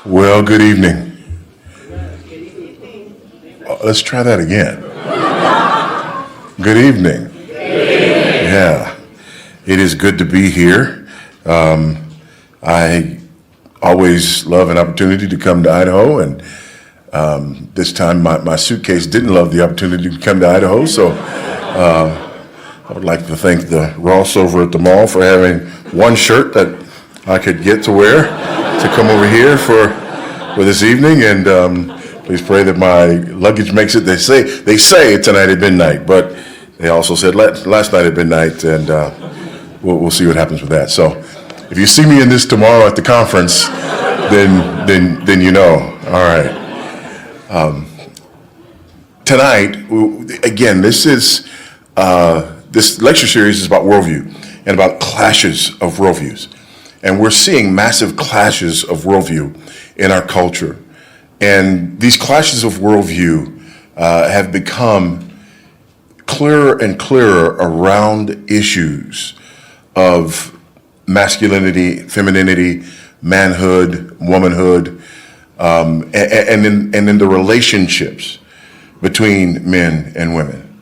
Well, good evening. Let's try that again. Good evening. Yeah, it is good to be here. I always love an opportunity to come to Idaho, and this time my suitcase didn't love the opportunity to come to Idaho, so I would like to thank the Ross over at the mall for having one shirt that I could get to wear to come over here for this evening, and please pray that my luggage makes it. They say tonight at midnight, but they also said last night at midnight, and we'll see what happens with that. So if you see me in this tomorrow at the conference, then you know. All right. Tonight, again, this lecture series is about worldview and about clashes of worldviews. And we're seeing massive clashes of worldview in our culture. And these clashes of worldview have become clearer and clearer around issues of masculinity, femininity, manhood, womanhood, and in the relationships between men and women.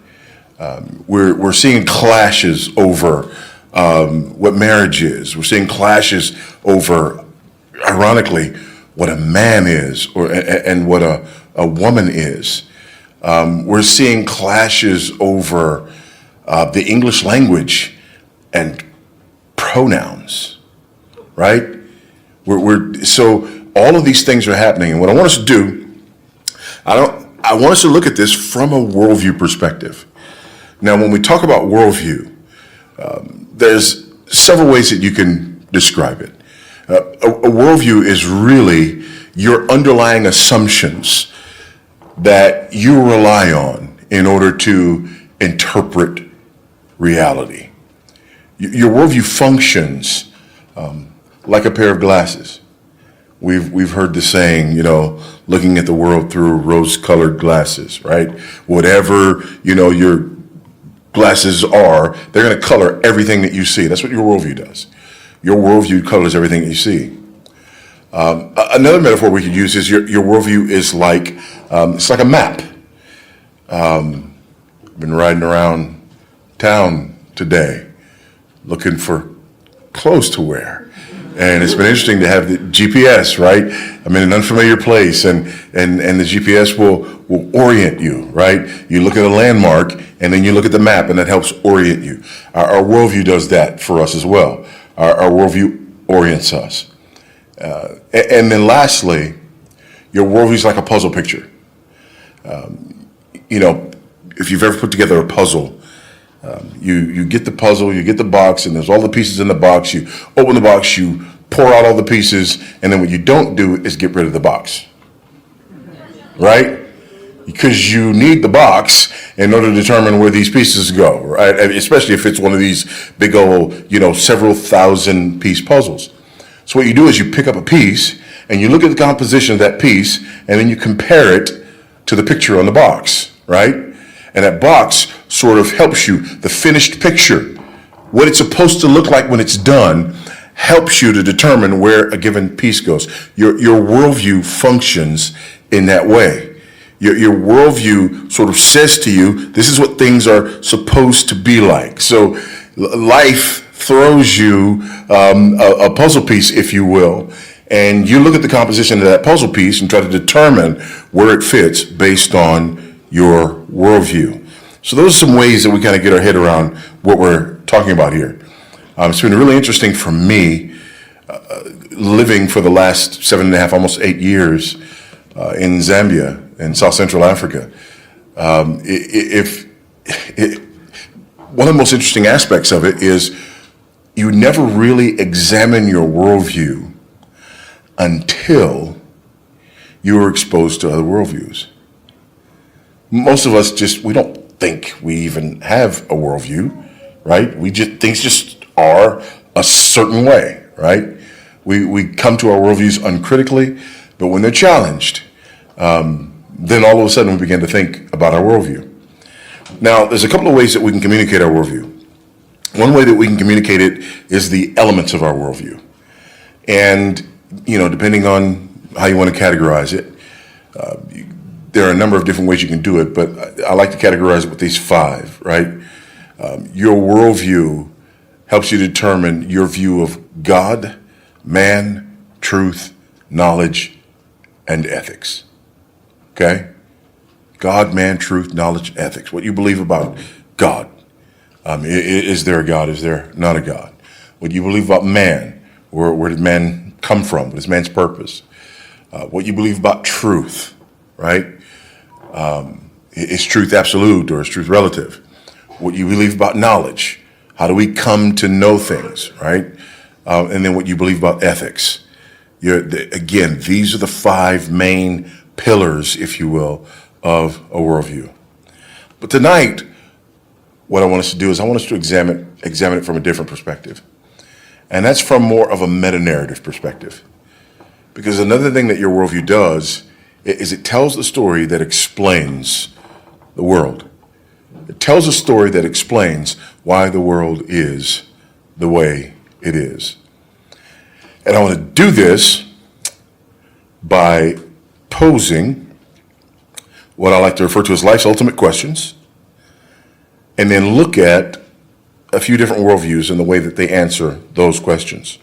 We're seeing clashes over what marriage is. We're seeing clashes over, ironically, what a man is and what a woman is. We're seeing clashes over the English language and pronouns, right? So all of these things are happening, and what I want us to do, I want us to look at this from a worldview perspective. Now, when we talk about worldview, there's several ways that you can describe it. A worldview is really your underlying assumptions that you rely on in order to interpret reality. Your worldview functions like a pair of glasses. We've heard the saying, looking at the world through rose-colored glasses, right? Whatever, your glasses are, they're going to color everything that you see. That's what your worldview does. Your worldview colors everything that you see. Another metaphor we could use is your worldview is like it's like a map. Been riding around town today, looking for clothes to wear, and it's been interesting to have the GPS. Right, I'm in an unfamiliar place, and the GPS will orient you. Right, you look at a landmark, and then you look at the map, and that helps orient you. Our worldview does that for us as well. Our worldview orients us. And then lastly, your worldview is like a puzzle picture. If you've ever put together a puzzle, you get the puzzle, you get the box, and there's all the pieces in the box. You open the box, you pour out all the pieces, and then what you don't do is get rid of the box. Right? Because you need the box in order to determine where these pieces go, right? Especially if it's one of these big old, several thousand piece puzzles. So what you do is you pick up a piece and you look at the composition of that piece, and then you compare it to the picture on the box, right? And that box sort of helps you, the finished picture, what it's supposed to look like when it's done, helps you to determine where a given piece goes. Your worldview functions in that way. Your worldview sort of says to you, this is what things are supposed to be like. So life throws you a puzzle piece, if you will, and you look at the composition of that puzzle piece and try to determine where it fits based on your worldview. So those are some ways that we kind of get our head around what we're talking about here. It's been really interesting for me living for the last 7.5, almost 8 years in Zambia, in South Central Africa. One of the most interesting aspects of it is you never really examine your worldview until you are exposed to other worldviews. Most of us we don't think we even have a worldview, right? Things just are a certain way, right? We come to our worldviews uncritically, but when they're challenged, then all of a sudden we begin to think about our worldview. Now, there's a couple of ways that we can communicate our worldview. One way that we can communicate it is the elements of our worldview. And, depending on how you want to categorize it. There are a number of different ways you can do it, but I like to categorize it with these five, right? Your worldview helps you determine your view of God, man, truth, knowledge, and ethics. Okay? God, man, truth, knowledge, ethics. What you believe about God. Is there a God? Is there not a God? What you believe about man. Where did man come from? What is man's purpose? What you believe about truth, right? Is truth absolute or is truth relative? What you believe about knowledge. How do we come to know things, right? And then what you believe about ethics. Again, these are the five main pillars, if you will, of a worldview. But tonight, what I want us to do is I want us to examine it from a different perspective. And that's from more of a meta-narrative perspective. Because another thing that your worldview does is it tells the story that explains the world. It tells a story that explains why the world is the way it is. And I want to do this by posing what I like to refer to as life's ultimate questions, and then look at a few different worldviews and the way that they answer those questions.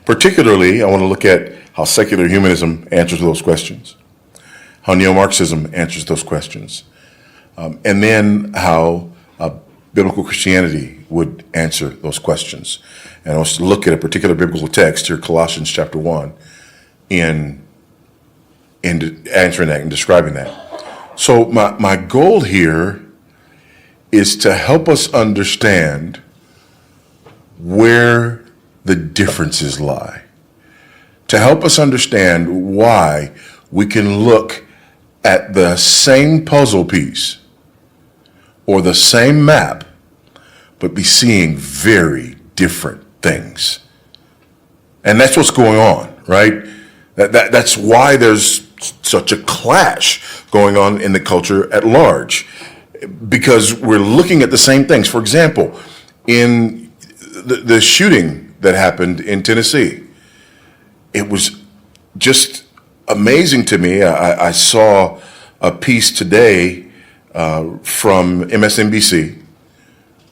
Particularly, I want to look at how secular humanism answers those questions, how neo-Marxism answers those questions, and then how biblical Christianity would answer those questions. And I want to look at a particular biblical text here, Colossians chapter 1, in answering that and describing that. So my goal here is to help us understand where the differences lie, to help us understand why we can look at the same puzzle piece or the same map, but be seeing very different things. And that's what's going on, right? That's why there's such a clash going on in the culture at large, because we're looking at the same things. For example, in the shooting that happened in Tennessee, it was just amazing to me. I saw a piece today from MSNBC,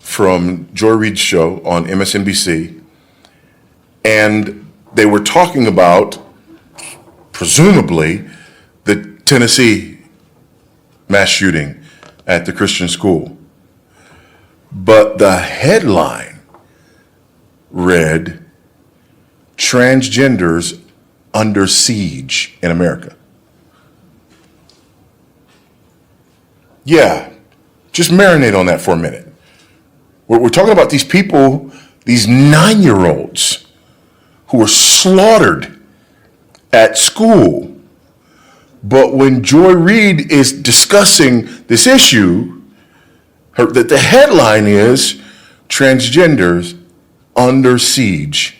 from Joy Reid's show on MSNBC, and they were talking about, presumably, the Tennessee mass shooting at the Christian school. But the headline read, "Transgenders under siege in America." Yeah, just marinate on that for a minute. We're talking about these people, these 9-year-olds who were slaughtered at school. But when Joy Reid is discussing this issue, the headline is "Transgenders under siege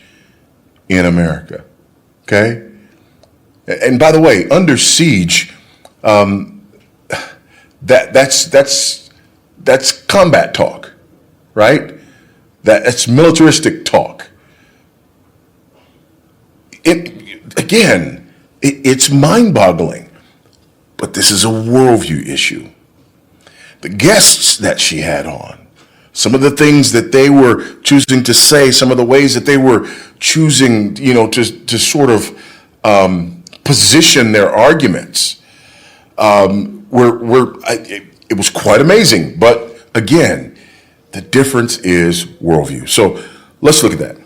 in America." Okay? And by the way, under siege, that's combat talk, right? That's militaristic talk. It's mind-boggling, but this is a worldview issue. The guests that she had on, some of the things that they were choosing to say, some of the ways that they were choosing, to sort of position their arguments, it was quite amazing. But again, the difference is worldview. So let's look at that.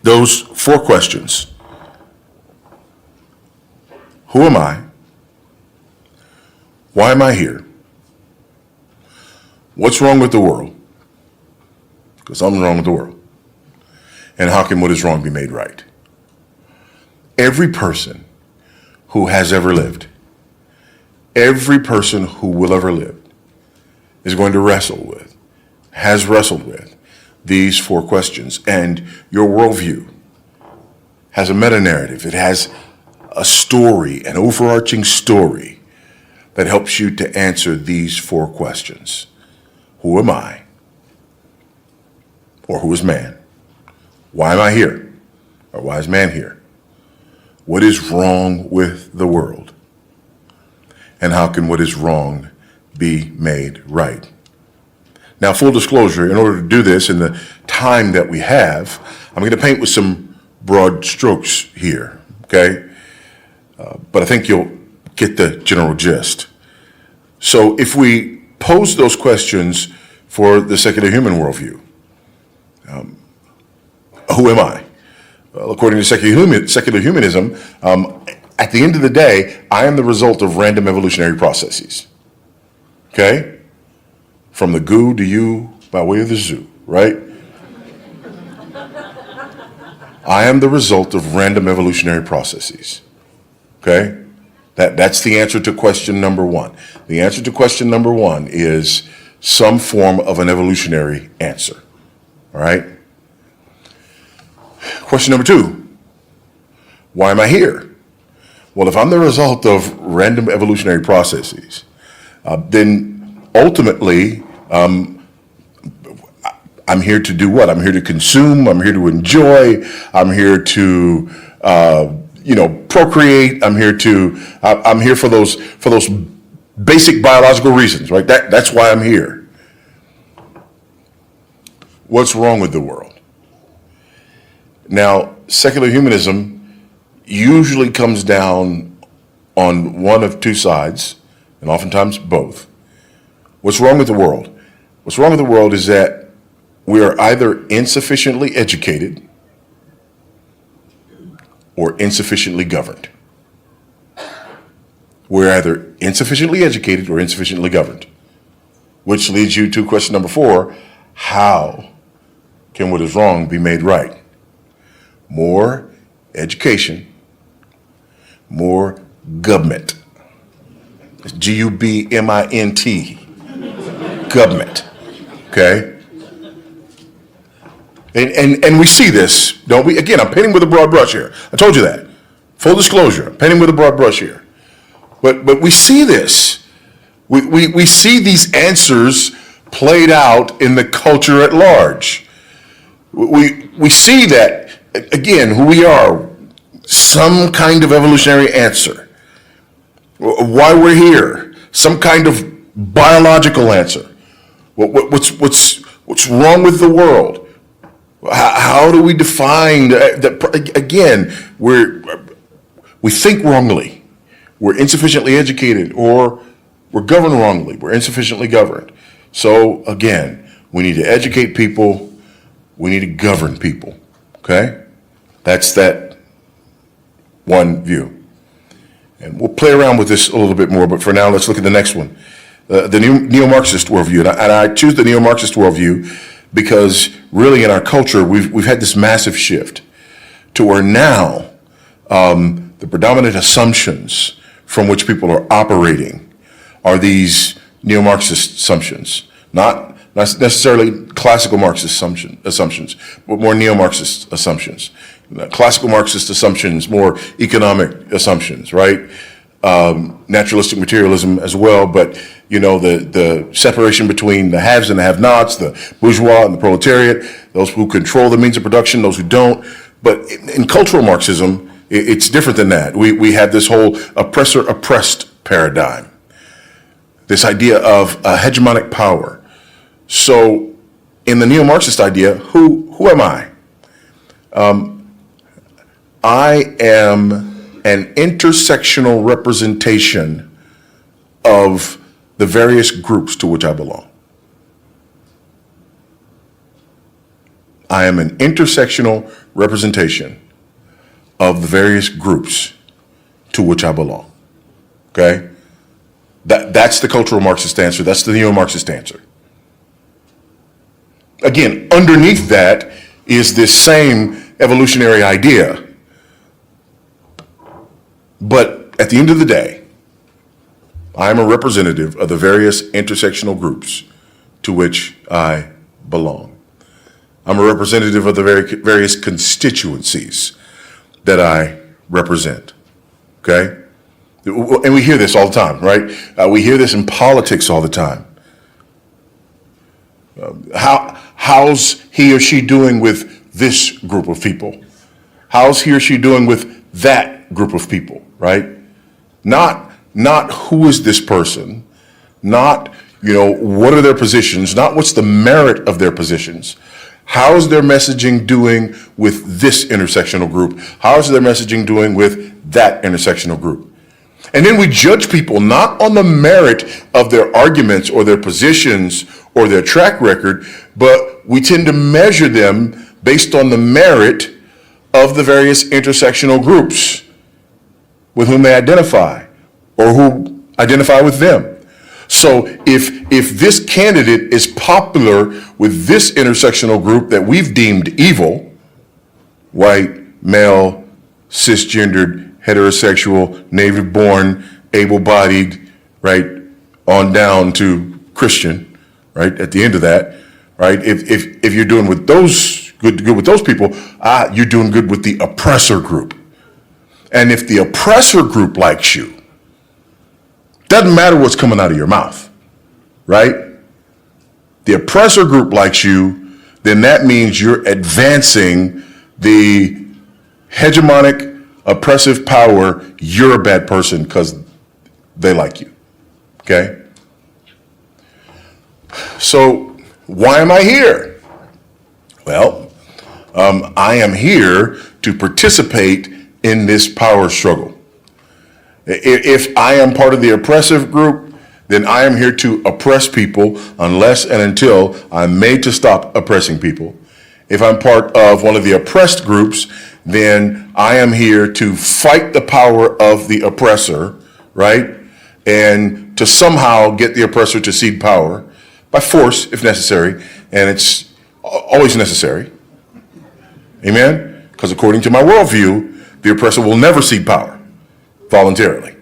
Those 4 questions. Who am I? Why am I here? What's wrong with the world? Because something's wrong with the world. And how can what is wrong be made right? Every person who has ever lived, every person who will ever live, is going to has wrestled with these 4 questions. And your worldview has a meta-narrative. It has a story, an overarching story that helps you to answer these 4 questions. Who am I? Or who is man? Why am I here? Or why is man here? what is wrong with the world? And how can what is wrong be made right? Now, full disclosure, in order to do this in the time that we have, I'm going to paint with some broad strokes here, okay? But I think you'll get the general gist. So if we pose those questions for the secular human worldview, who am I? Well, according to secular humanism, at the end of the day, I am the result of random evolutionary processes, okay? From the goo to you by way of the zoo, right? I am the result of random evolutionary processes, okay? That's the answer to question number one. The answer to question number one is some form of an evolutionary answer, all right? Question number two, why am I here? Well, if I'm the result of random evolutionary processes, then ultimately, I'm here to do what? I'm here to consume. I'm here to enjoy. I'm here to, procreate. I'm here for those basic biological reasons, right? That's why I'm here. What's wrong with the world? Now, secular humanism usually comes down on one of two sides, and oftentimes both. What's wrong with the world? What's wrong with the world is that we are either insufficiently educated or insufficiently governed. We're either insufficiently educated or insufficiently governed, which leads you to question number four, how can what is wrong be made right? More education, more government. It's G-U-B-M-I-N-T, government, okay? And we see this, don't we? Again, I'm painting with a broad brush here. I told you that. Full disclosure, I'm painting with a broad brush here. But we see this. We see these answers played out in the culture at large. We see that, again, who we are, some kind of evolutionary answer. Why we're here, some kind of biological answer. What's wrong with the world? How do we define that? Again, we think wrongly. We're insufficiently educated, or we're governed wrongly. We're insufficiently governed. So again, we need to educate people. We need to govern people. Okay, that's that one view. And we'll play around with this a little bit more, but for now, let's look at the next one. The neo-Marxist worldview. And I choose the neo-Marxist worldview because really in our culture, we've had this massive shift to where now the predominant assumptions from which people are operating are these neo-Marxist assumptions, not necessarily classical Marxist assumptions, but more neo-Marxist assumptions. Classical Marxist assumptions, more economic assumptions, right? Naturalistic materialism as well, but the separation between the haves and the have-nots, the bourgeois and the proletariat, those who control the means of production, those who don't. But in cultural Marxism, it's different than that. We have this whole oppressor-oppressed paradigm, this idea of a hegemonic power. So in the neo-Marxist idea, who am I? I am an intersectional representation of the various groups to which I belong. I am an intersectional representation of the various groups to which I belong. Okay? That's the cultural Marxist answer. That's the neo-Marxist answer. Again, underneath that is this same evolutionary idea. But at the end of the day, I am a representative of the various intersectional groups to which I belong. I'm a representative of the various constituencies that I represent, okay? And we hear this all the time, right? We hear this in politics all the time. How's he or she doing with this group of people? How's he or she doing with that group of people, right? Not who is this person, not, what are their positions, not what's the merit of their positions. How is their messaging doing with this intersectional group? How is their messaging doing with that intersectional group? And then we judge people not on the merit of their arguments or their positions or their track record, but we tend to measure them based on the merit of the various intersectional groups with whom they identify or who identify with them. So if this candidate is popular with this intersectional group that we've deemed evil, white, male, cisgendered, heterosexual, native-born, able-bodied, right, on down to Christian, right, at the end of that, right, if you're doing with those good with those people, you're doing good with the oppressor group. And if the oppressor group likes you, doesn't matter what's coming out of your mouth, right? The oppressor group likes you, then that means you're advancing the hegemonic, oppressive power. You're a bad person because they like you, okay? So why am I here? Well, I am here to participate in this power struggle. If I am part of the oppressive group, then I am here to oppress people unless and until I'm made to stop oppressing people. If I'm part of one of the oppressed groups, then I am here to fight the power of the oppressor, right? And to somehow get the oppressor to cede power by force if necessary, and it's always necessary. Amen? Because according to my worldview, the oppressor will never cede power voluntarily.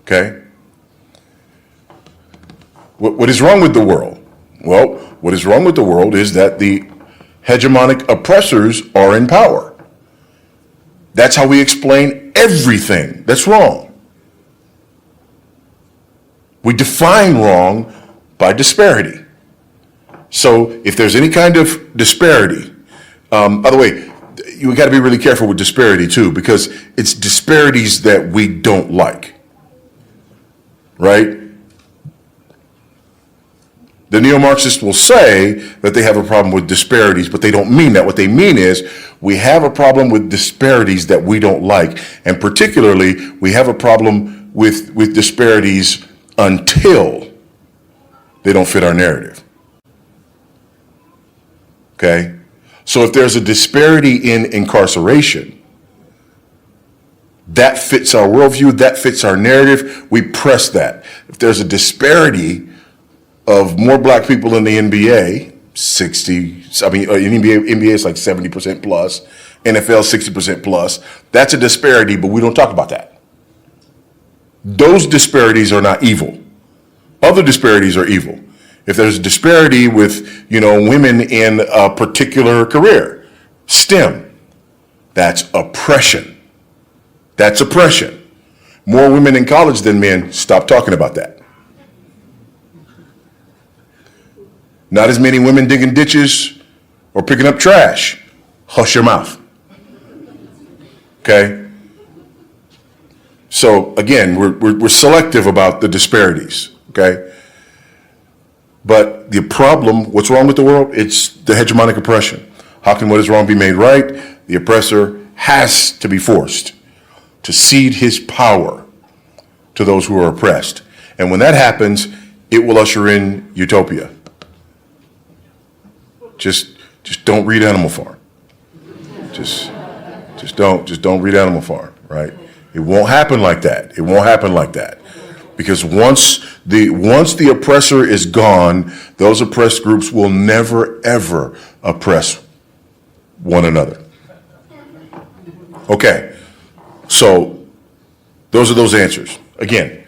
Okay? What is wrong with the world? Well, what is wrong with the world is that the hegemonic oppressors are in power. That's how we explain everything that's wrong. We define wrong by disparity. So if there's any kind of disparity, by the way, you got to be really careful with disparity too, because it's disparities that we don't like, right? The neo-Marxists will say that they have a problem with disparities, but they don't mean that. What they mean is we have a problem with disparities that we don't like, and particularly we have a problem with disparities until they don't fit our narrative. Okay? So if there's a disparity in incarceration, that fits our worldview, that fits our narrative, we press that. If there's a disparity of more black people in the NBA, NBA is like 70% plus, NFL 60% plus, that's a disparity, but we don't talk about that. Those disparities are not evil. Other disparities are evil. If there's a disparity with, women in a particular career, STEM, that's oppression. That's oppression. More women in college than men, stop talking about that. Not as many women digging ditches or picking up trash, hush your mouth. Okay? So again, we're selective about the disparities, okay? But the problem, what's wrong with the world? It's the hegemonic oppression. How can what is wrong be made right? The oppressor has to be forced to cede his power to those who are oppressed. And when that happens, it will usher in utopia. Just don't read Animal Farm. Just don't read Animal Farm, right? It won't happen like that. It won't happen like that. Because once the oppressor is gone, those oppressed groups will never, ever oppress one another. Okay, so those are those answers. Again,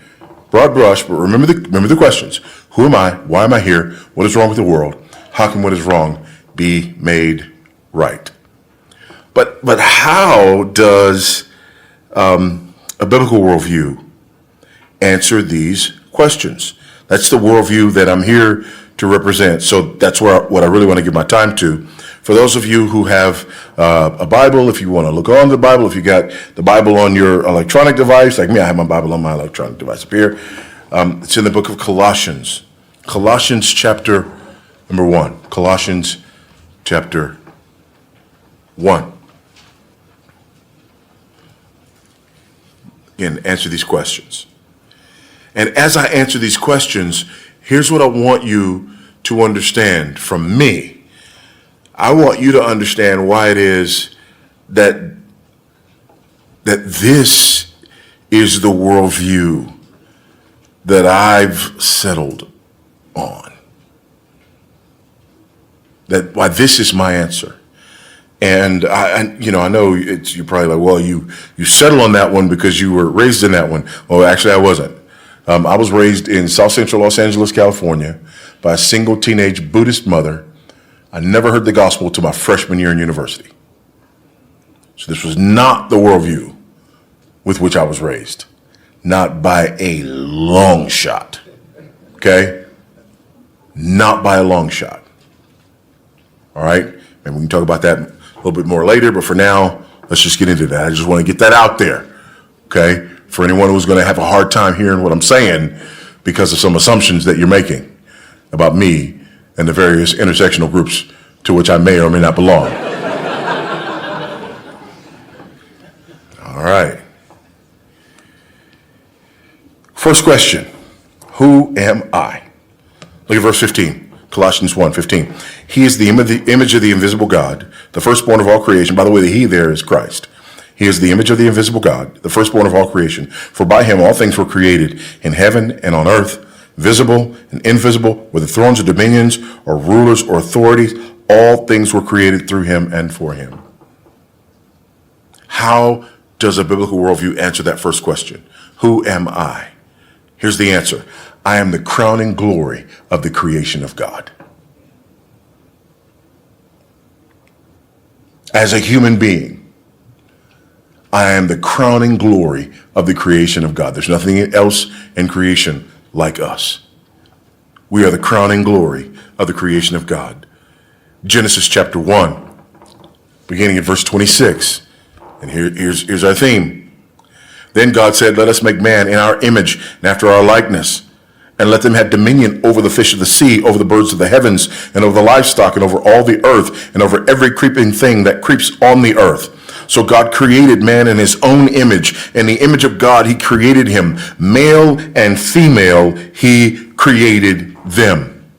broad brush, but remember the questions. Who am I? Why am I here? What is wrong with the world? How can what is wrong be made right? But how does a biblical worldview answer these questions? That's the worldview that I'm here to represent. So that's what I really want to give my time to For those of you who have a Bible, if you want to look on the Bible, if you got the Bible on your electronic device, like me, I have my Bible on my electronic device up here. It's in the book of Colossians. Colossians chapter number 1. Colossians chapter 1. Again, answer these questions. And as I answer these questions, here's what I want you to understand from me. I want you to understand why it is that this is the worldview that I've settled on. That why this is my answer. And I know you're probably like, well, you settle on that one because you were raised in that one. Well, actually, I wasn't. I was raised in South Central Los Angeles, California, by a single teenage Buddhist mother. I never heard the gospel till my freshman year in university. So this was not the worldview with which I was raised. Not by a long shot. Okay? Not by a long shot. All right? Maybe we can talk about that a little bit more later, but for now, let's just get into that. I just want to get that out there. Okay? For anyone who's going to have a hard time hearing what I'm saying because of some assumptions that you're making about me and the various intersectional groups to which I may or may not belong. All right. First question, who am I? Look at verse 15, Colossians 1:15. He is the image of the invisible God, the firstborn of all creation. By the way, the he there is Christ. He is the image of the invisible God, the firstborn of all creation. For by him all things were created in heaven and on earth, visible and invisible, whether thrones or dominions or rulers or authorities, all things were created through him and for him. How does a biblical worldview answer that first question? Who am I? Here's the answer. I am the crowning glory of the creation of God. As a human being, I am the crowning glory of the creation of God. There's nothing else in creation like us. We are the crowning glory of the creation of God. Genesis chapter 1, beginning at verse 26. And here's our theme. Then God said, let us make man in our image and after our likeness, and let them have dominion over the fish of the sea, over the birds of the heavens, and over the livestock, and over all the earth, and over every creeping thing that creeps on the earth. So God created man in his own image. In the image of God, he created him. Male and female, he created them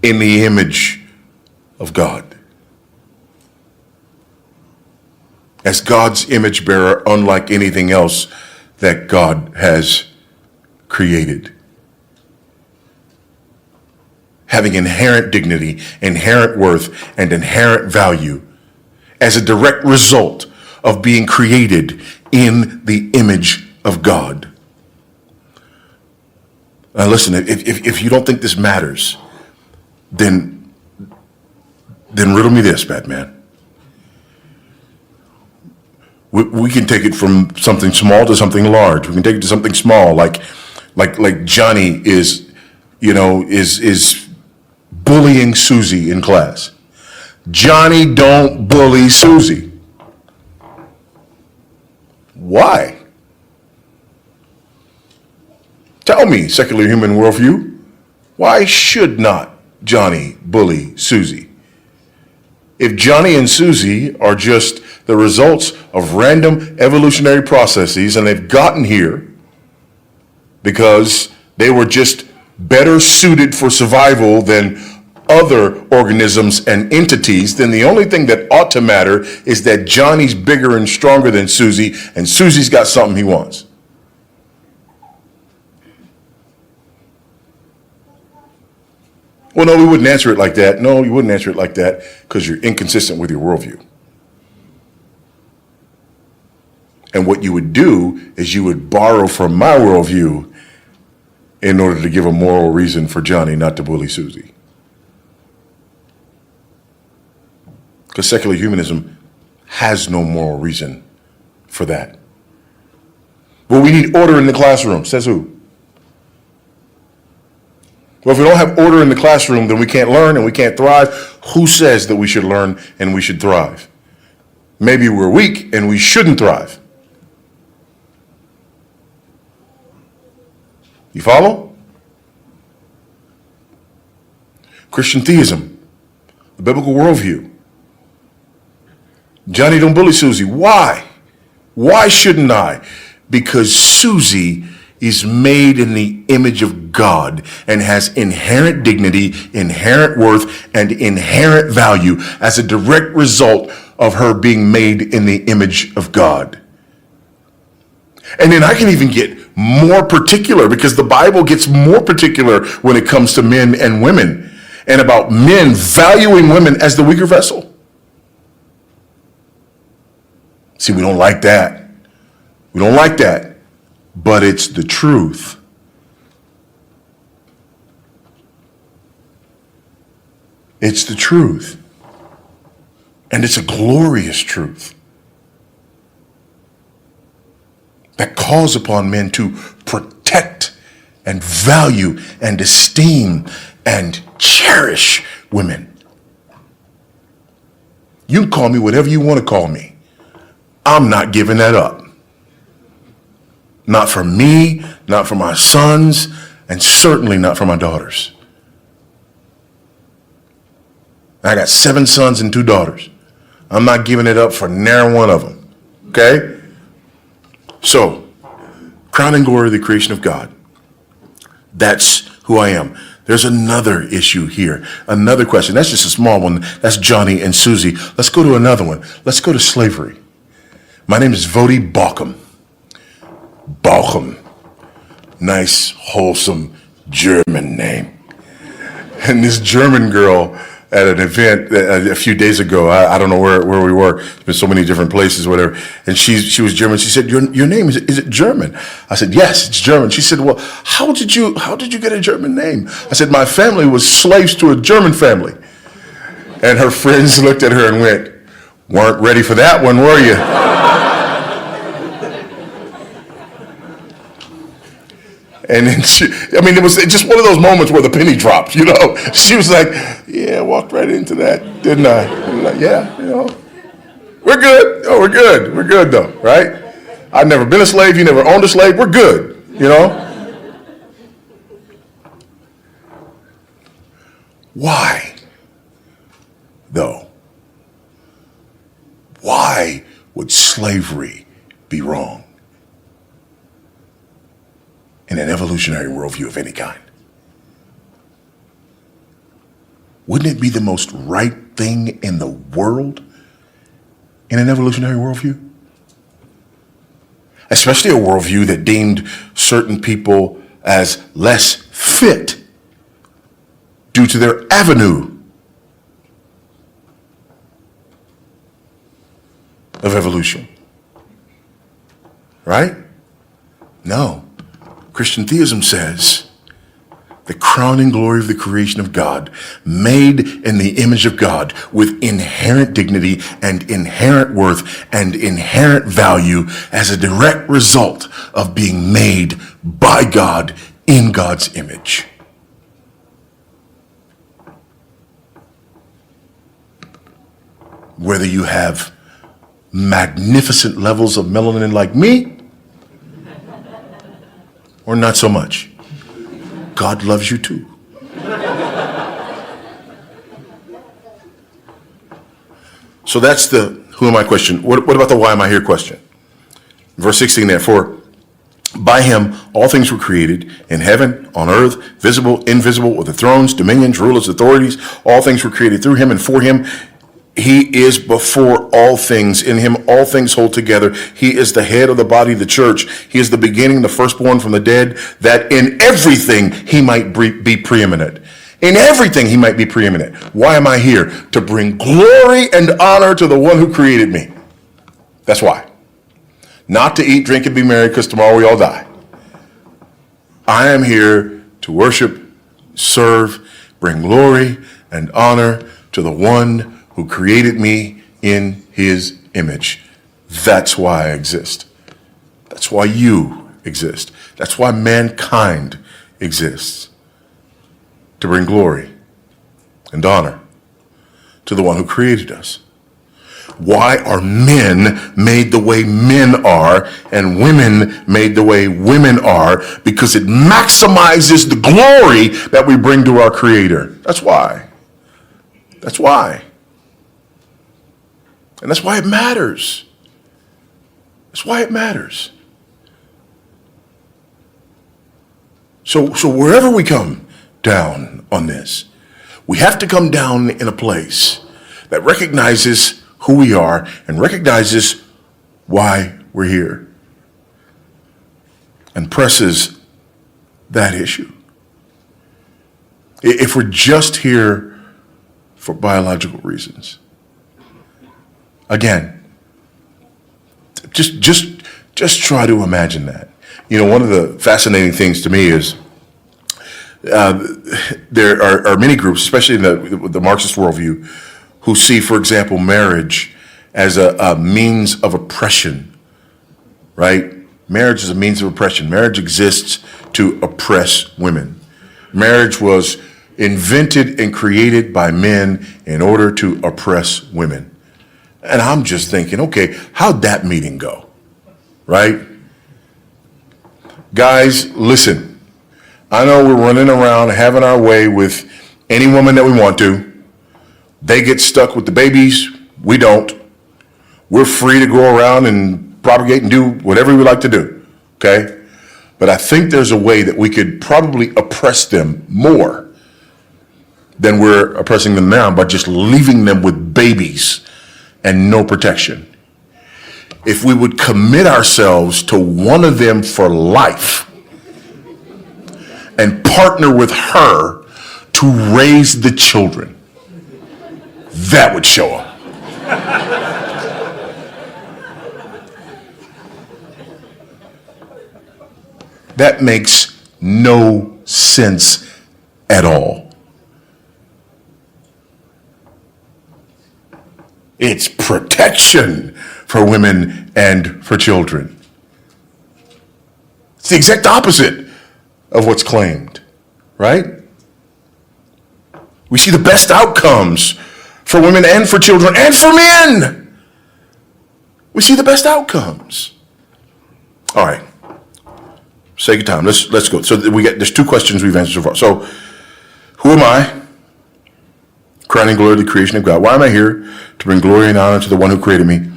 in the image of God. As God's image bearer, unlike anything else that God has created. Having inherent dignity, inherent worth, and inherent value as a direct result of being created in the image of God. Now listen, if you don't think this matters, then riddle me this, Batman. We can take it from something small to something large. We can take it to something small, like Johnny is bullying Susie in class. Johnny don't bully Susie. Why? Tell me, secular human worldview, why should not Johnny bully Susie? If Johnny and Susie are just the results of random evolutionary processes and they've gotten here because they were just better suited for survival than other organisms and entities, then the only thing that ought to matter is that Johnny's bigger and stronger than Susie, and Susie's got something he wants. Well, no, we wouldn't answer it like that. No, you wouldn't answer it like that because you're inconsistent with your worldview. And what you would do is you would borrow from my worldview in order to give a moral reason for Johnny not to bully Susie. Because secular humanism has no moral reason for that. Well, we need order in the classroom. Says who? Well, if we don't have order in the classroom, then we can't learn and we can't thrive. Who says that we should learn and we should thrive? Maybe we're weak and we shouldn't thrive. You follow? Christian theism, the biblical worldview. Johnny, don't bully Susie. Why? Why shouldn't I? Because Susie is made in the image of God and has inherent dignity, inherent worth, and inherent value as a direct result of her being made in the image of God. And then I can even get more particular, because the Bible gets more particular when it comes to men and women, and about men valuing women as the weaker vessel. See, we don't like that. We don't like that, but it's the truth. It's the truth. And it's a glorious truth that calls upon men to protect and value and esteem and cherish women. You can call me whatever you want to call me. I'm not giving that up. Not for me, not for my sons, and certainly not for my daughters. I got 7 sons and 2 daughters. I'm not giving it up for ne'er one of them. Okay? So, crown and glory of the creation of God. That's who I am. There's another issue here. Another question. That's just a small one. That's Johnny and Susie. Let's go to another one. Let's go to slavery. My name is Voddie Baucham. Baucham. Nice, wholesome German name. And this German girl at an event a few days ago, I don't know where we were. There's been so many different places, whatever. And she was German. She said, your name, is it German? I said, yes, it's German. She said, well, how did you get a German name? I said, my family was slaves to a German family. And her friends looked at her and went, weren't ready for that one, were you? And then it was just one of those moments where the penny dropped, you know. She was like, yeah, I walked right into that, didn't I? And I'm like, yeah, you know, we're good. Oh, we're good. We're good, though, right? I've never been a slave. You never owned a slave. We're good, you know. Why, though? Why would slavery be wrong in an evolutionary worldview of any kind? Wouldn't it be the most right thing in the world in an evolutionary worldview? Especially a worldview that deemed certain people as less fit due to their avenue of evolution. Right? No. Christian theism says the crowning glory of the creation of God, made in the image of God with inherent dignity and inherent worth and inherent value as a direct result of being made by God in God's image. Whether you have magnificent levels of melanin like me, or not so much, God loves you too. So that's the who am I question. What about the why am I here question? Verse 16, therefore, by him all things were created, in heaven, on earth, visible, invisible, whether thrones, dominions, rulers, authorities. All things were created through him and for him. He is before all things. In him all things hold together. He is the head of the body, the church. He is the beginning, the firstborn from the dead, that in everything he might be preeminent. In everything he might be preeminent. Why am I here? To bring glory and honor to the one who created me. That's why. Not to eat, drink, and be merry, because tomorrow we all die. I am here to worship, serve, bring glory and honor to the one who created me in his image. That's why I exist. That's why you exist. That's why mankind exists. to bring glory and honor to the one who created us. Why are men made the way men are and women made the way women are? Because it maximizes the glory that we bring to our Creator. That's why. That's why. And that's why it matters. That's why it matters. So wherever we come down on this, we have to come down in a place that recognizes who we are and recognizes why we're here and presses that issue. If we're just here for biological reasons, again, just try to imagine that. You know, one of the fascinating things to me is there are many groups, especially in the Marxist worldview, who see, for example, marriage as a means of oppression, right? Marriage is a means of oppression. Marriage exists to oppress women. Marriage was invented and created by men in order to oppress women. And I'm just thinking, okay, how'd that meeting go, right? Guys, listen, I know we're running around having our way with any woman that we want to. They get stuck with the babies. We don't. We're free to go around and propagate and do whatever we like to do, okay? But I think there's a way that we could probably oppress them more than we're oppressing them now by just leaving them with babies and no protection. If we would commit ourselves to one of them for life and partner with her to raise the children, that would show them. That makes no sense at all. It's protection for women and for children. It's the exact opposite of what's claimed, right? We see the best outcomes for women and for children and for men. We see the best outcomes. All right. Sake of time, let's go. So there's two questions we've answered so far. So, who am I? Crowning glory to the creation of God. Why am I here? To bring glory and honor to the one who created me.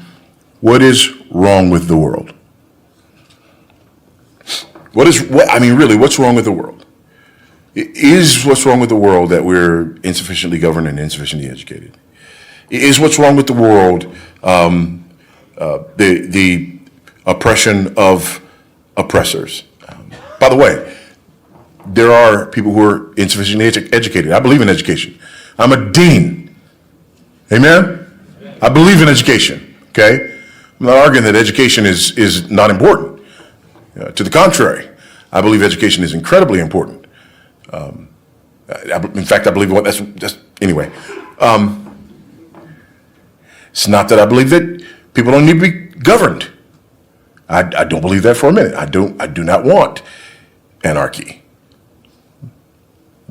What is wrong with the world? What's wrong with the world? Is what's wrong with the world that we're insufficiently governed and insufficiently educated? Is what's wrong with the world the oppression of oppressors? By the way, there are people who are insufficiently educated. I believe in education. I'm a dean. Amen? I believe in education, okay? I'm not arguing that education is not important. To the contrary, I believe education is incredibly important. In fact, I believe anyway. It's not that I believe that people don't need to be governed. I don't believe that for a minute. I do not want anarchy.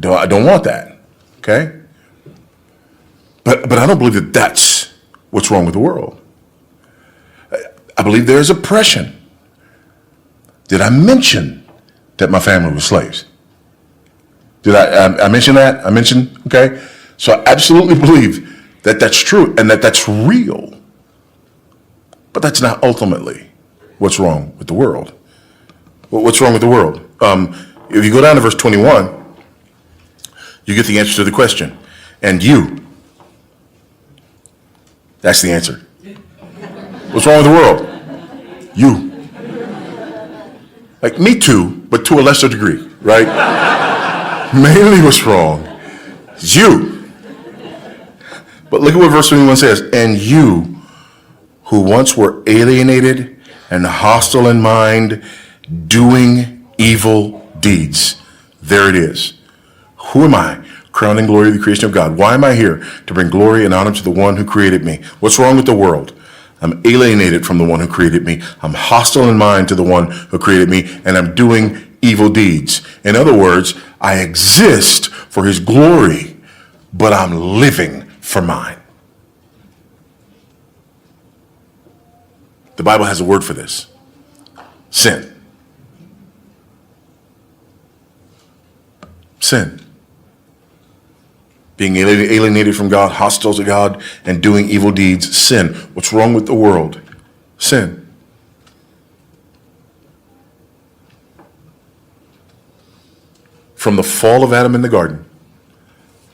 I don't want that, okay? But I don't believe that that's what's wrong with the world. I believe there is oppression. Did I mention that my family was slaves? Did I mention that? Okay? So I absolutely believe that that's true and that that's real. But that's not ultimately what's wrong with the world. What's wrong with the world? If you go down to verse 21, you get the answer to the question. And you. That's the answer. What's wrong with the world? You. Like me too, but to a lesser degree, right? Mainly what's wrong is you. But look at what verse 21 says. And you, who once were alienated and hostile in mind, doing evil deeds. There it is. Who am I? Crowning glory of the creation of God. Why am I here? To bring glory and honor to the one who created me. What's wrong with the world? I'm alienated from the one who created me. I'm hostile in mind to the one who created me, and I'm doing evil deeds. In other words, I exist for his glory, but I'm living for mine. The Bible has a word for this: sin. Sin. Being alienated from God, hostile to God, and doing evil deeds. Sin. What's wrong with the world? Sin. From the fall of Adam in the garden,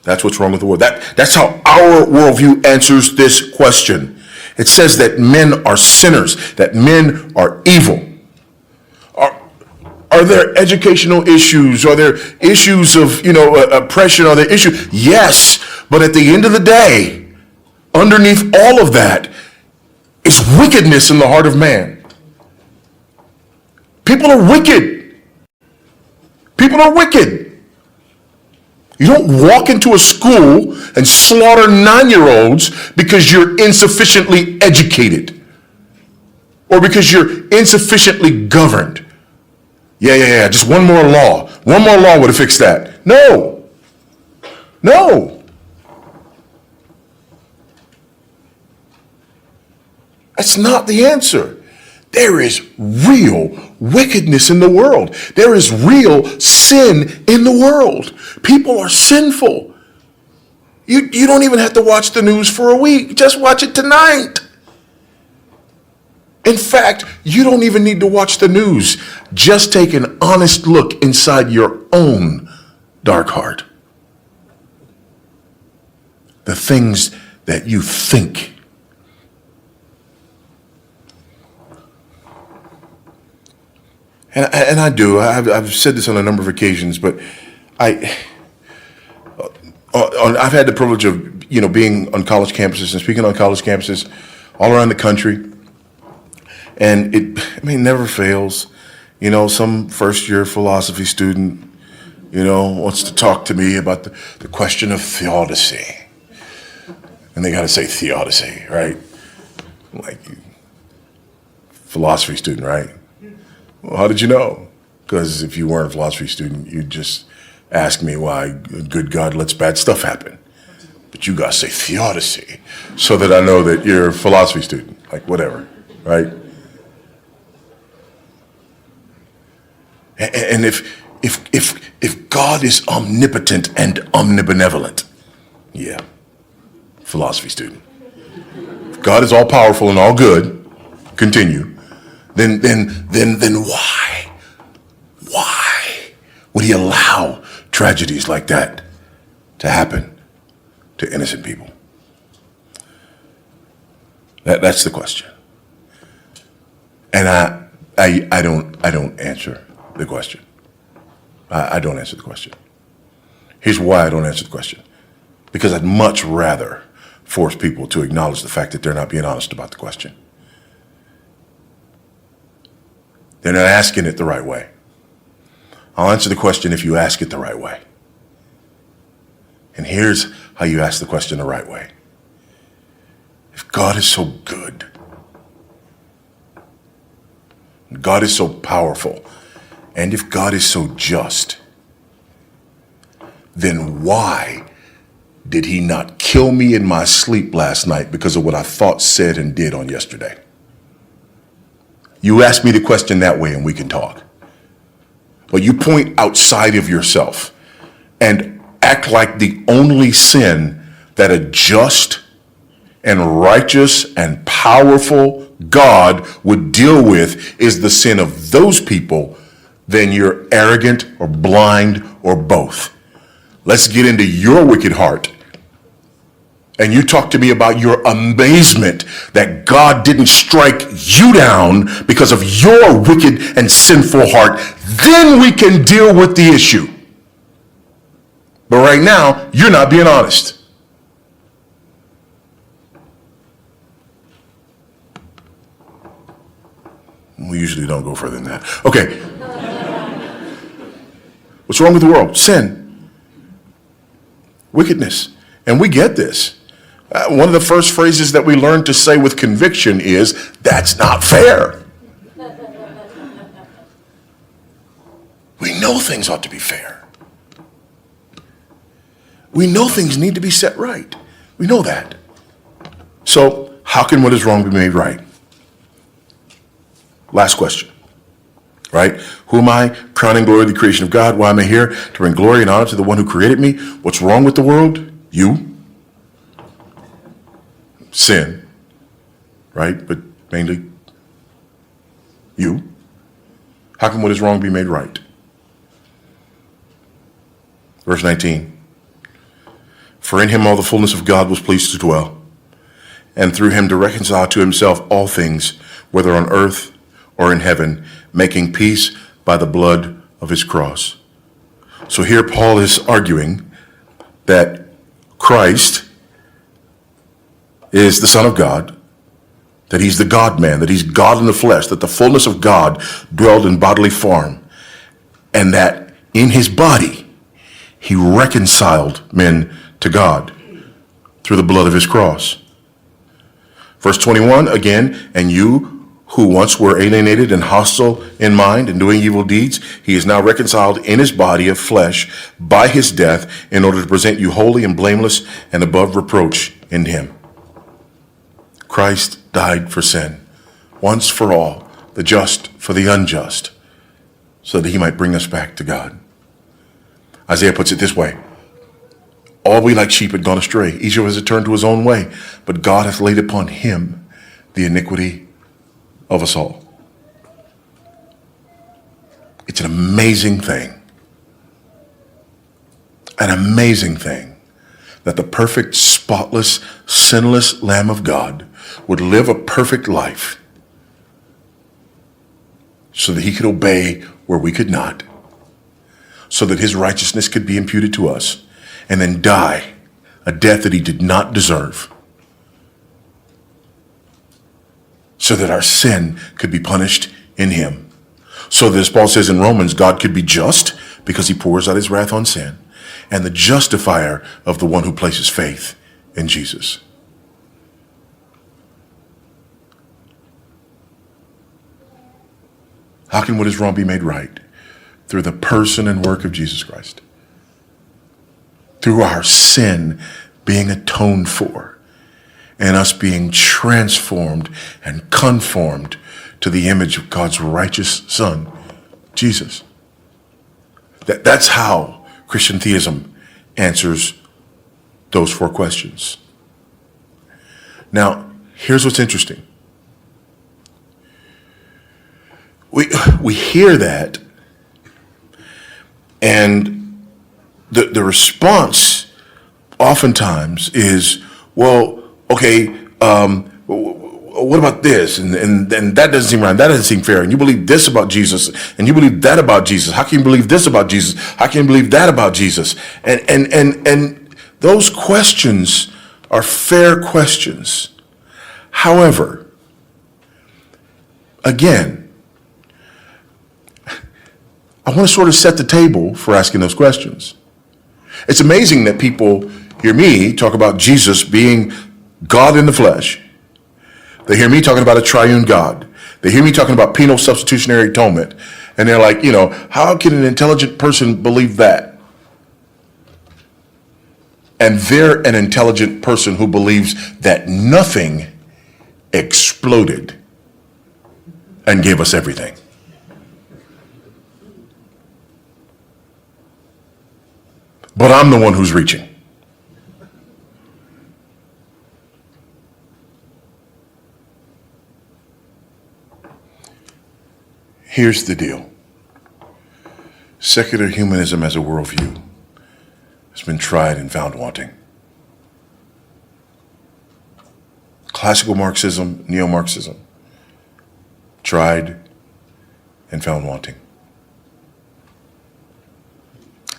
that's what's wrong with the world. That's how our worldview answers this question. It says that men are sinners, that men are evil. Are there educational issues? Are there issues of, oppression? Are there issues? Yes, but at the end of the day, underneath all of that is wickedness in the heart of man. People are wicked. People are wicked. You don't walk into a school and slaughter 9-year-olds because you're insufficiently educated or because you're insufficiently governed. Yeah. Just one more law. One more law would have fixed that. No. That's not the answer. There is real wickedness in the world. There is real sin in the world. People are sinful. You don't even have to watch the news for a week. Just watch it tonight. In fact, you don't even need to watch the news. Just take an honest look inside your own dark heart. The things that you think. And I do. I've said this on a number of occasions, but I've had the privilege of being on college campuses and speaking on college campuses all around the country. And it never fails. Some first-year philosophy student, wants to talk to me about the question of theodicy. And they got to say theodicy, right? Like, philosophy student, right? Well, how did you know? Because if you weren't a philosophy student, you'd just ask me why a good God lets bad stuff happen. But you got to say theodicy so that I know that you're a philosophy student, like whatever, right? And if God is omnipotent and omnibenevolent, yeah, philosophy student. If God is all powerful and all good, continue. Then why would he allow tragedies like that to happen to innocent people? That's the question. And I don't answer the question. I don't answer the question. Here's why I don't answer the question. Because I'd much rather force people to acknowledge the fact that they're not being honest about the question. They're not asking it the right way. I'll answer the question if you ask it the right way. And here's how you ask the question the right way. If God is so good, God is so powerful, and if God is so just, then why did he not kill me in my sleep last night because of what I thought, said, and did on yesterday? You ask me the question that way and we can talk. But you point outside of yourself and act like the only sin that a just and righteous and powerful God would deal with is the sin of those people, then you're arrogant or blind or both. Let's get into your wicked heart. And you talk to me about your amazement that God didn't strike you down because of your wicked and sinful heart. Then we can deal with the issue. But right now, you're not being honest. We usually don't go further than that. Okay. What's wrong with the world? Sin. Wickedness. And we get this. One of the first phrases that we learn to say with conviction is, that's not fair. We know things ought to be fair. We know things need to be set right. We know that. So how can what is wrong be made right? Last question, right? Who am I? Crowning glory of the creation of God. Why am I here? To bring glory and honor to the one who created me. What's wrong with the world? You. Sin, right? But mainly you. How can what is wrong be made right? Verse 19. For in him all the fullness of God was pleased to dwell, and through him to reconcile to himself all things, whether on earth or in heaven, making peace by the blood of his cross. So here Paul is arguing that Christ is the Son of God, that he's the God-man, that he's God in the flesh, that the fullness of God dwelled in bodily form, and that in his body he reconciled men to God through the blood of his cross. Verse 21, again, and you who once were alienated and hostile in mind and doing evil deeds, he is now reconciled in his body of flesh by his death in order to present you holy and blameless and above reproach in him. Christ died for sin, once for all, the just for the unjust, so that he might bring us back to God. Isaiah puts it this way: all we like sheep had gone astray, each of us had turned to his own way, but God hath laid upon him the iniquity of us all. It's an amazing thing that the perfect, spotless, sinless Lamb of God would live a perfect life so that he could obey where we could not, so that his righteousness could be imputed to us, and then die a death that he did not deserve, so that our sin could be punished in him. So that, as Paul says in Romans, God could be just because he pours out his wrath on sin, and the justifier of the one who places faith in Jesus. How can what is wrong be made right? Through the person and work of Jesus Christ. Through our sin being atoned for, and us being transformed and conformed to the image of God's righteous Son, Jesus. That's how Christian theism answers those four questions. Now, here's what's interesting. We hear that, and the response oftentimes is, well, okay, what about this? And that doesn't seem right. That doesn't seem fair. And you believe this about Jesus, and you believe that about Jesus. How can you believe this about Jesus? How can you believe that about Jesus? And those questions are fair questions. However, again, I want to sort of set the table for asking those questions. It's amazing that people hear me talk about Jesus being God in the flesh. They hear me talking about a triune God. They hear me talking about penal substitutionary atonement. And they're like, how can an intelligent person believe that? And they're an intelligent person who believes that nothing exploded and gave us everything. But I'm the one who's reaching. Here's the deal. Secular humanism as a worldview has been tried and found wanting. Classical Marxism, neo-Marxism, tried and found wanting.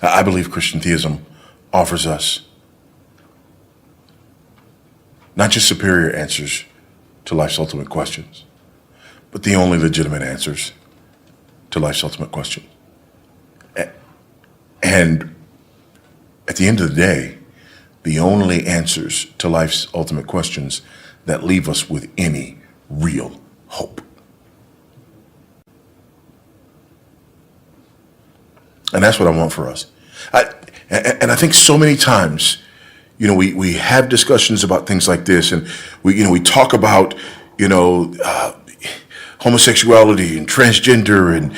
I believe Christian theism offers us not just superior answers to life's ultimate questions, but the only legitimate answers to life's ultimate question. And at the end of the day, the only answers to life's ultimate questions that leave us with any real hope. And that's what I want for us. And I think so many times, we have discussions about things like this, and we talk about, homosexuality and transgender and,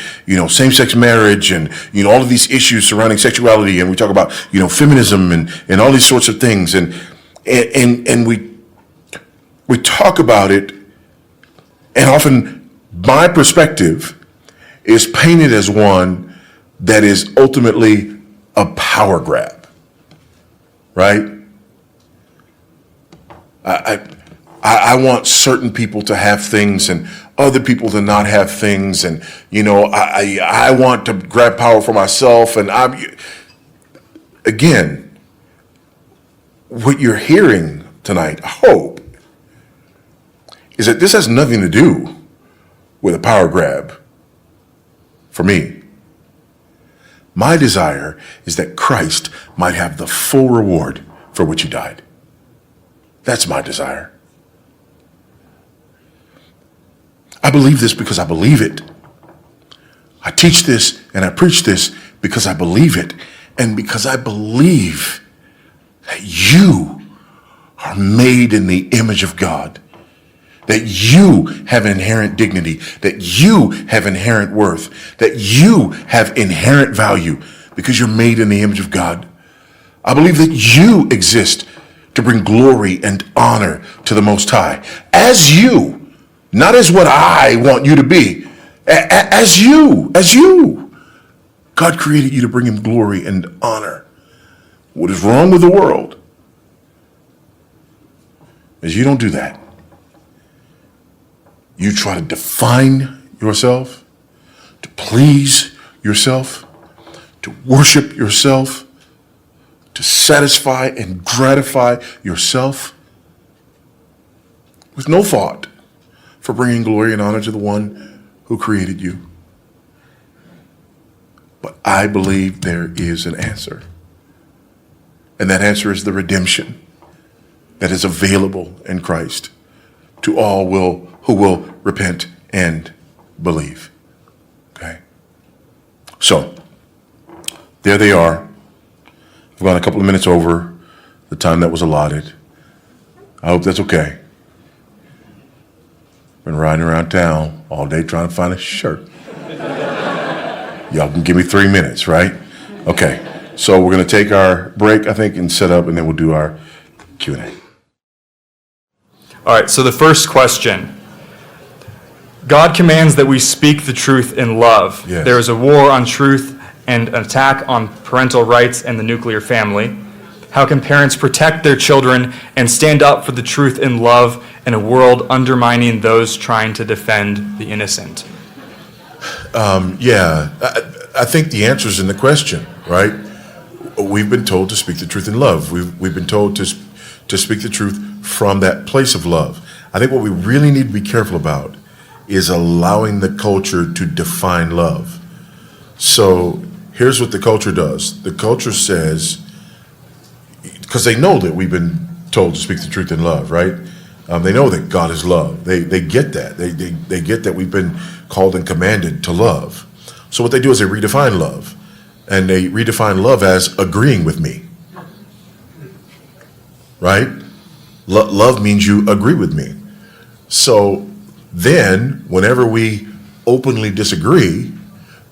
same-sex marriage and, all of these issues surrounding sexuality. And we talk about, feminism and all these sorts of things. And we talk about it, and often my perspective is painted as one that is ultimately a power grab, right? I want certain people to have things and other people to not have things, and I want to grab power for myself. And again, what you're hearing tonight, I hope, is that this has nothing to do with a power grab for me. My desire is that Christ might have the full reward for which he died. That's my desire. I believe this because I believe it. I teach this and I preach this because I believe it, and because I believe that you are made in the image of God, that you have inherent dignity, that you have inherent worth, that you have inherent value because you're made in the image of God. I believe that you exist to bring glory and honor to the Most High. As you, not as what I want you to be, as you. God created you to bring him glory and honor. What is wrong with the world is you don't do that. You try to define yourself, to please yourself, to worship yourself, to satisfy and gratify yourself with no thought for bringing glory and honor to the one who created you. But I believe there is an answer. And that answer is the redemption that is available in Christ to all who will repent and believe. Okay? So, there they are. I've gone a couple of minutes over the time that was allotted. I hope that's okay. Been riding around town all day trying to find a shirt. Y'all can give me 3 minutes, right? Okay. So we're going to take our break, I think, and set up, and then we'll do our Q&A. All right, so the first question. God commands that we speak the truth in love. Yes. There is a war on truth and an attack on parental rights and the nuclear family. How can parents protect their children and stand up for the truth in love in a world undermining those trying to defend the innocent? I think the answer is in the question, right? We've been told to speak the truth in love. We've been told to speak the truth from that place of love. I think what we really need to be careful about is allowing the culture to define love. So here's what the culture does. The culture says, because they know that we've been told to speak the truth in love, right? They know that God is love. They get that. They get that we've been called and commanded to love. So what they do is they redefine love. And they redefine love as agreeing with me. Right? Love means you agree with me. So then, whenever we openly disagree,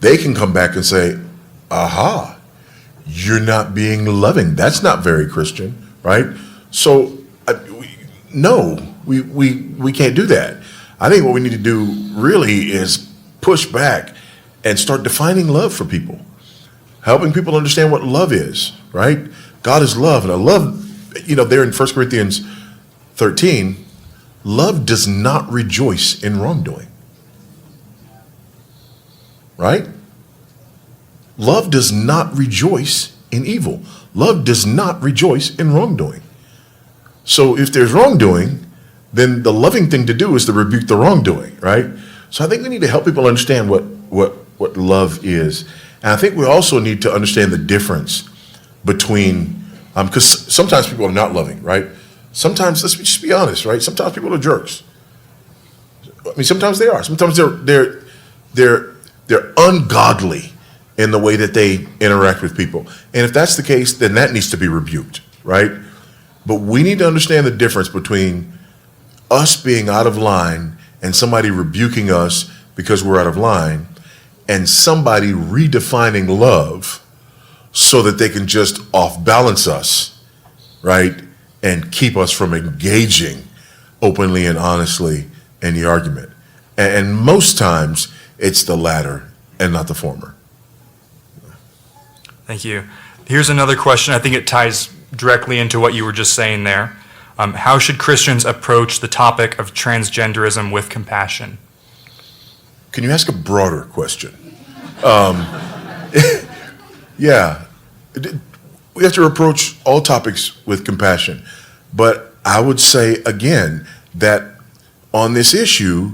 they can come back and say, aha, you're not being loving. That's not very Christian, right? So, no, we can't do that. I think what we need to do really is push back and start defining love for people. Helping people understand what love is, right? God is love. And I love, there in 1 Corinthians 13, love does not rejoice in wrongdoing. Right? Love does not rejoice in evil. Love does not rejoice in wrongdoing. So if there's wrongdoing, then the loving thing to do is to rebuke the wrongdoing, right? So I think we need to help people understand what love is. And I think we also need to understand the difference between, because sometimes people are not loving, right? Sometimes, let's just be honest, right? Sometimes people are jerks. I mean, sometimes they are. Sometimes they're ungodly in the way that they interact with people. And if that's the case, then that needs to be rebuked, right? But we need to understand the difference between us being out of line and somebody rebuking us because we're out of line, and somebody redefining love so that they can just off-balance us, right? And keep us from engaging openly and honestly in the argument. And most times, it's the latter and not the former. Thank you. Here's another question. I think it ties directly into what you were just saying there. How should Christians approach the topic of transgenderism with compassion? Can you ask a broader question? Yeah, we have to approach all topics with compassion. But I would say, again, that on this issue,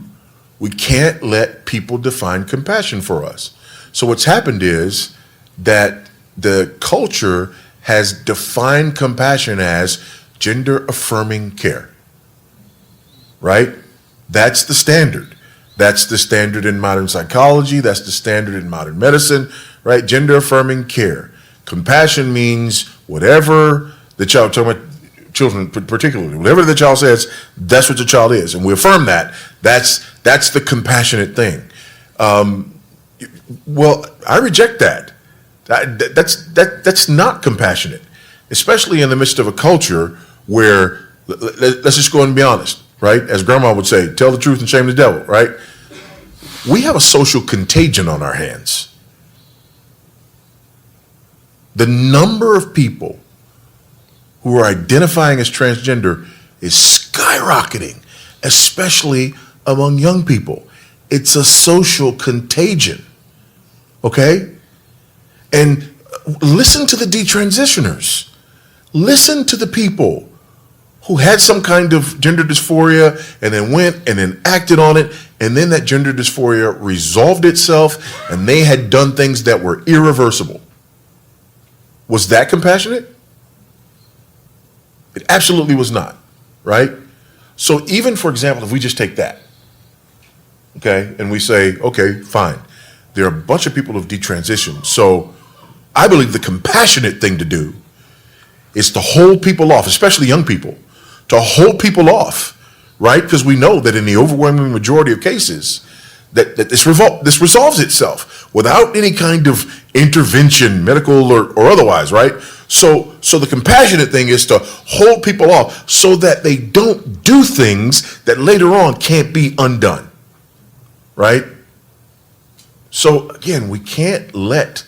we can't let people define compassion for us. So what's happened is that the culture has defined compassion as gender-affirming care, right? That's the standard. That's the standard in modern psychology. That's the standard in modern medicine, right? Gender-affirming care. Compassion means whatever the child, talking about children particularly, whatever the child says, that's what the child is. And we affirm that. That's the compassionate thing. Well, I reject that. That's not compassionate, especially in the midst of a culture where, let's just go and be honest, right? As grandma would say, tell the truth and shame the devil, right? We have a social contagion on our hands. The number of people who are identifying as transgender is skyrocketing, especially among young people. It's a social contagion, okay? And listen to the detransitioners. Listen to the people who had some kind of gender dysphoria and then went and then acted on it, and then that gender dysphoria resolved itself and they had done things that were irreversible. Was that compassionate? It absolutely was not, right? So even, for example, if we just take that, okay, and we say, okay, fine, there are a bunch of people who have detransitioned. So I believe the compassionate thing to do is to hold people off, especially young people, to hold people off, right? Because we know that in the overwhelming majority of cases, that this resolves itself without any kind of intervention, medical or otherwise, right? So the compassionate thing is to hold people off so that they don't do things that later on can't be undone, right? So again, we can't let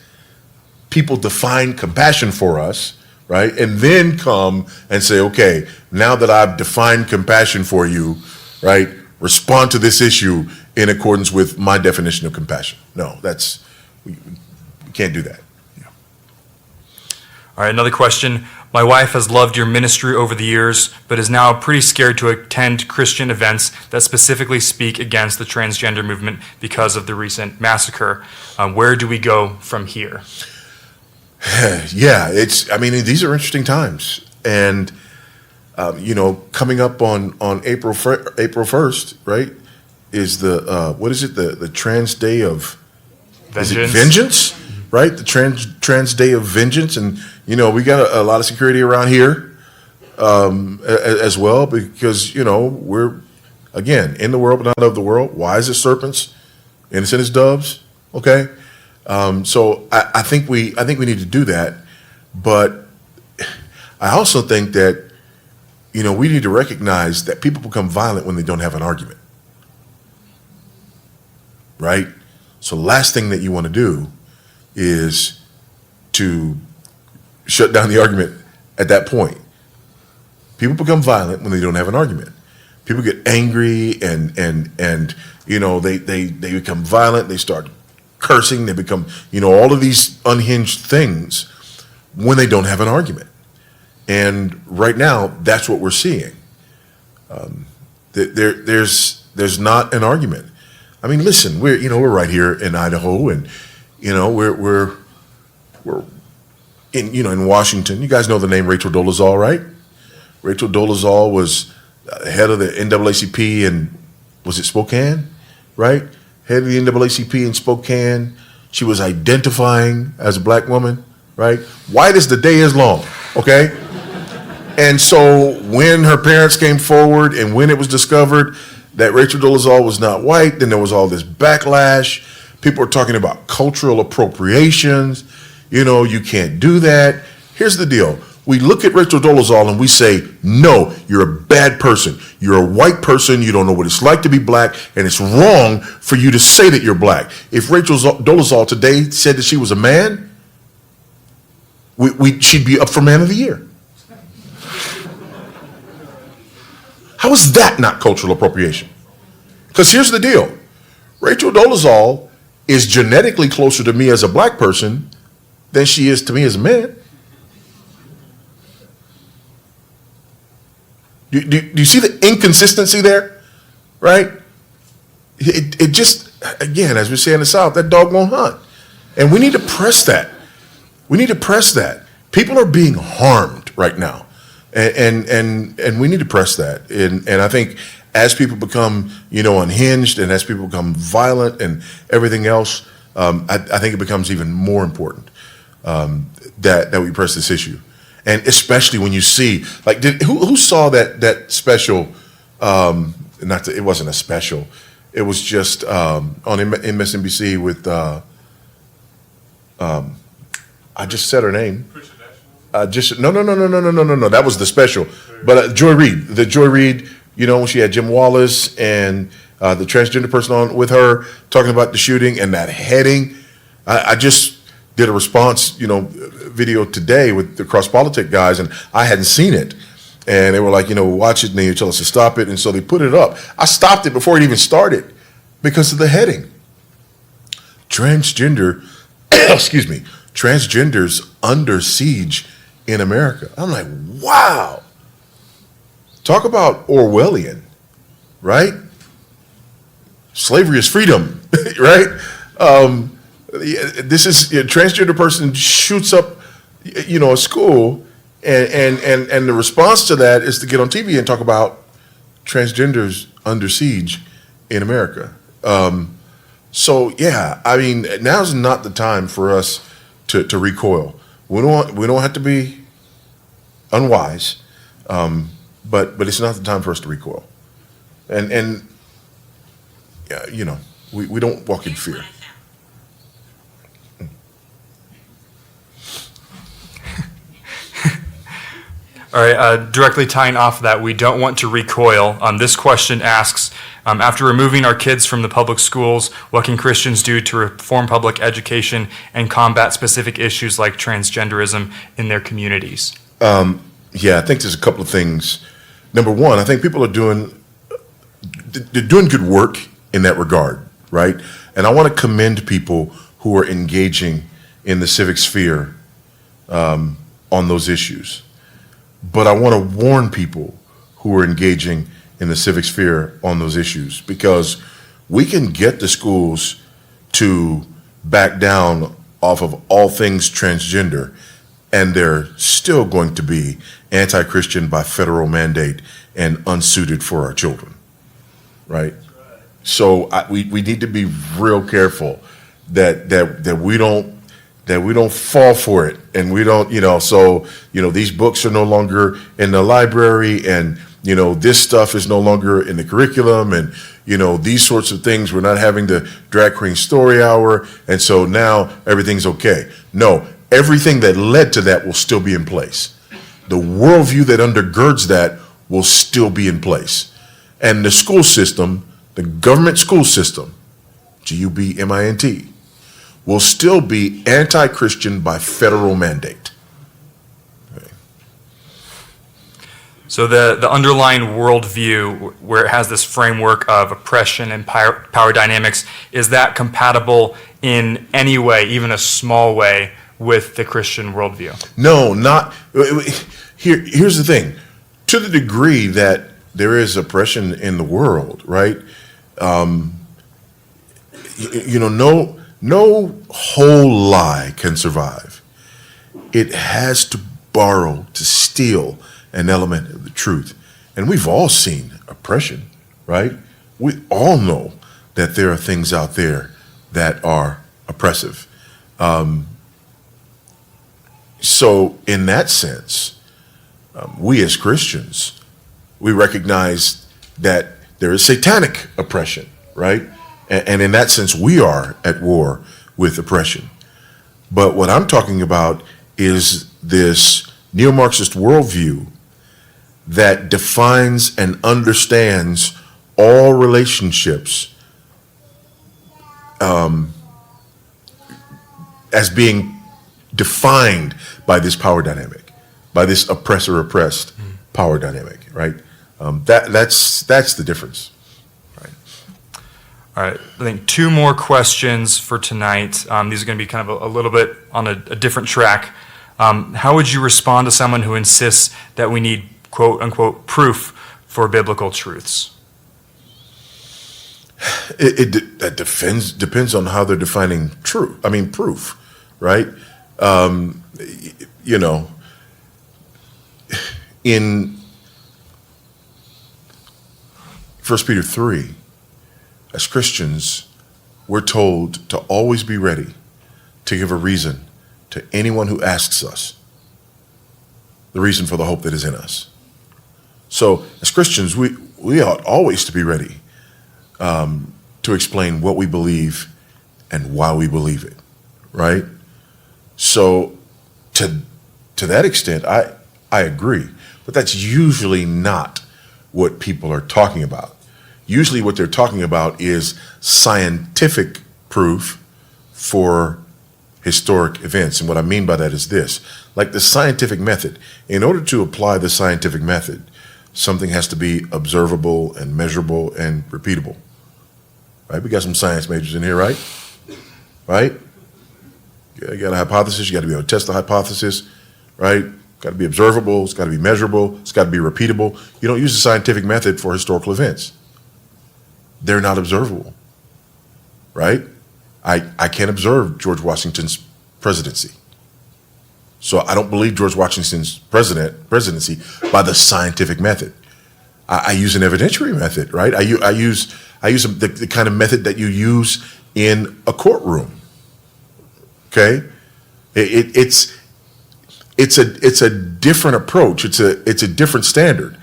people define compassion for us, right? And then come and say, okay, now that I've defined compassion for you, right, respond to this issue in accordance with my definition of compassion. No, we can't do that. Yeah. All right, another question. My wife has loved your ministry over the years, but is now pretty scared to attend Christian events that specifically speak against the transgender movement because of the recent massacre. Where do we go from here? Yeah, these are interesting times. And, coming up on April 1st, right, is the Trans Day of Vengeance. Is it Vengeance, right? The Trans Day of Vengeance. And, we got a lot of security around here as well because, we're, again, in the world but not of the world. Wise as serpents, innocent as doves, okay? So I think we need to do that, but I also think that, we need to recognize that people become violent when they don't have an argument, right? So the last thing that you want to do is to shut down the argument at that point. People become violent when they don't have an argument. People get angry and they become violent. They start cursing. They become, all of these unhinged things when they don't have an argument. And right now, that's what we're seeing. There's not an argument. I mean, listen, we're right here in Idaho, and we're in Washington. You guys know the name Rachel Dolezal, right? Rachel Dolezal was head of the NAACP in, was it Spokane, right? Head of the NAACP in Spokane. She was identifying as a black woman, right? White as the day is long, okay? And so when her parents came forward and when it was discovered that Rachel Dolezal was not white, then there was all this backlash. People were talking about cultural appropriations. You know, you can't do that. Here's the deal. We look at Rachel Dolezal and we say, no, you're a bad person. You're a white person. You don't know what it's like to be black, and it's wrong for you to say that you're black. If Rachel Dolezal today said that she was a man, she'd be up for Man of the Year. How is that not cultural appropriation? Because here's the deal. Rachel Dolezal is genetically closer to me as a black person than she is to me as a man. Do you see the inconsistency there? Right? It just, again, as we say in the South, that dog won't hunt. And we need to press that. We need to press that. People are being harmed right now. And we need to press that. And I think as people become, unhinged, and as people become violent and everything else, I think it becomes even more important that we press this issue. And especially when you see, like, who saw that special? It wasn't a special. It was just on MSNBC with I just said her name. No. That was the special. But Joy Reid, when she had Jim Wallace and the transgender person on with her talking about the shooting and that heading. I just did a response, video today with the Cross Politic guys, and I hadn't seen it. And they were like, watch it, and then you tell us to stop it. And so they put it up. I stopped it before it even started because of the heading. Transgenders under siege in America. I'm like, wow. Talk about Orwellian, right? Slavery is freedom, right? This is a transgender person shoots up, a school, and the response to that is to get on TV and talk about transgenders under siege in America. So yeah, I mean, now's not the time for us to recoil. We don't have to be unwise, but it's not the time for us to recoil. And yeah, we don't walk in fear. All right, directly tying off of that, we don't want to recoil. This question asks, after removing our kids from the public schools, what can Christians do to reform public education and combat specific issues like transgenderism in their communities? Yeah, I think there's a couple of things. Number one, I think people are doing good work in that regard, right? And I want to commend people who are engaging in the civic sphere on those issues. But I want to warn people who are engaging in the civic sphere on those issues, because we can get the schools to back down off of all things transgender, and they're still going to be anti-Christian by federal mandate and unsuited for our children, right? So we need to be real careful that we don't fall for it, and we don't, these books are no longer in the library, and this stuff is no longer in the curriculum, and these sorts of things. We're not having the drag queen story hour, and so now everything's okay. No, everything that led to that will still be in place. The worldview that undergirds that will still be in place, and the school system, the government school system, GUBMINT, will still be anti-Christian by federal mandate. Okay. So the underlying worldview, where it has this framework of oppression and power dynamics, is that compatible in any way, even a small way, with the Christian worldview? No, not. Here's the thing. To the degree that there is oppression in the world, right? No whole lie can survive. It has to borrow, to steal an element of the truth. And we've all seen oppression, right? We all know that there are things out there that are oppressive. So in that sense, we as Christians, we recognize that there is satanic oppression, right? And in that sense, we are at war with oppression. But what I'm talking about is this neo-Marxist worldview that defines and understands all relationships as being defined by this power dynamic, by this oppressor-oppressed power dynamic, right? That's the difference. All right, I think two more questions for tonight. These are going to be kind of a little bit on a different track. How would you respond to someone who insists that we need quote unquote proof for biblical truths? That depends on how they're defining proof, right? In 1 Peter 3, as Christians, we're told to always be ready to give a reason to anyone who asks us the reason for the hope that is in us. So as Christians, we ought always to be ready to explain what we believe and why we believe it, right? So to that extent, I agree, but that's usually not what people are talking about. Usually what they're talking about is scientific proof for historic events. And what I mean by that is this, like the scientific method. In order to apply the scientific method, something has to be observable and measurable and repeatable. Right? We got some science majors in here, right? Right? You got a hypothesis, you got to be able to test the hypothesis, right? Got to be observable, it's got to be measurable, it's got to be repeatable. You don't use the scientific method for historical events. They're not observable, right? I can't observe George Washington's presidency. So I don't believe George Washington's presidency by the scientific method. I use an evidentiary method, right? I use the kind of method that you use in a courtroom. Okay, it's a different approach. It's a different standard.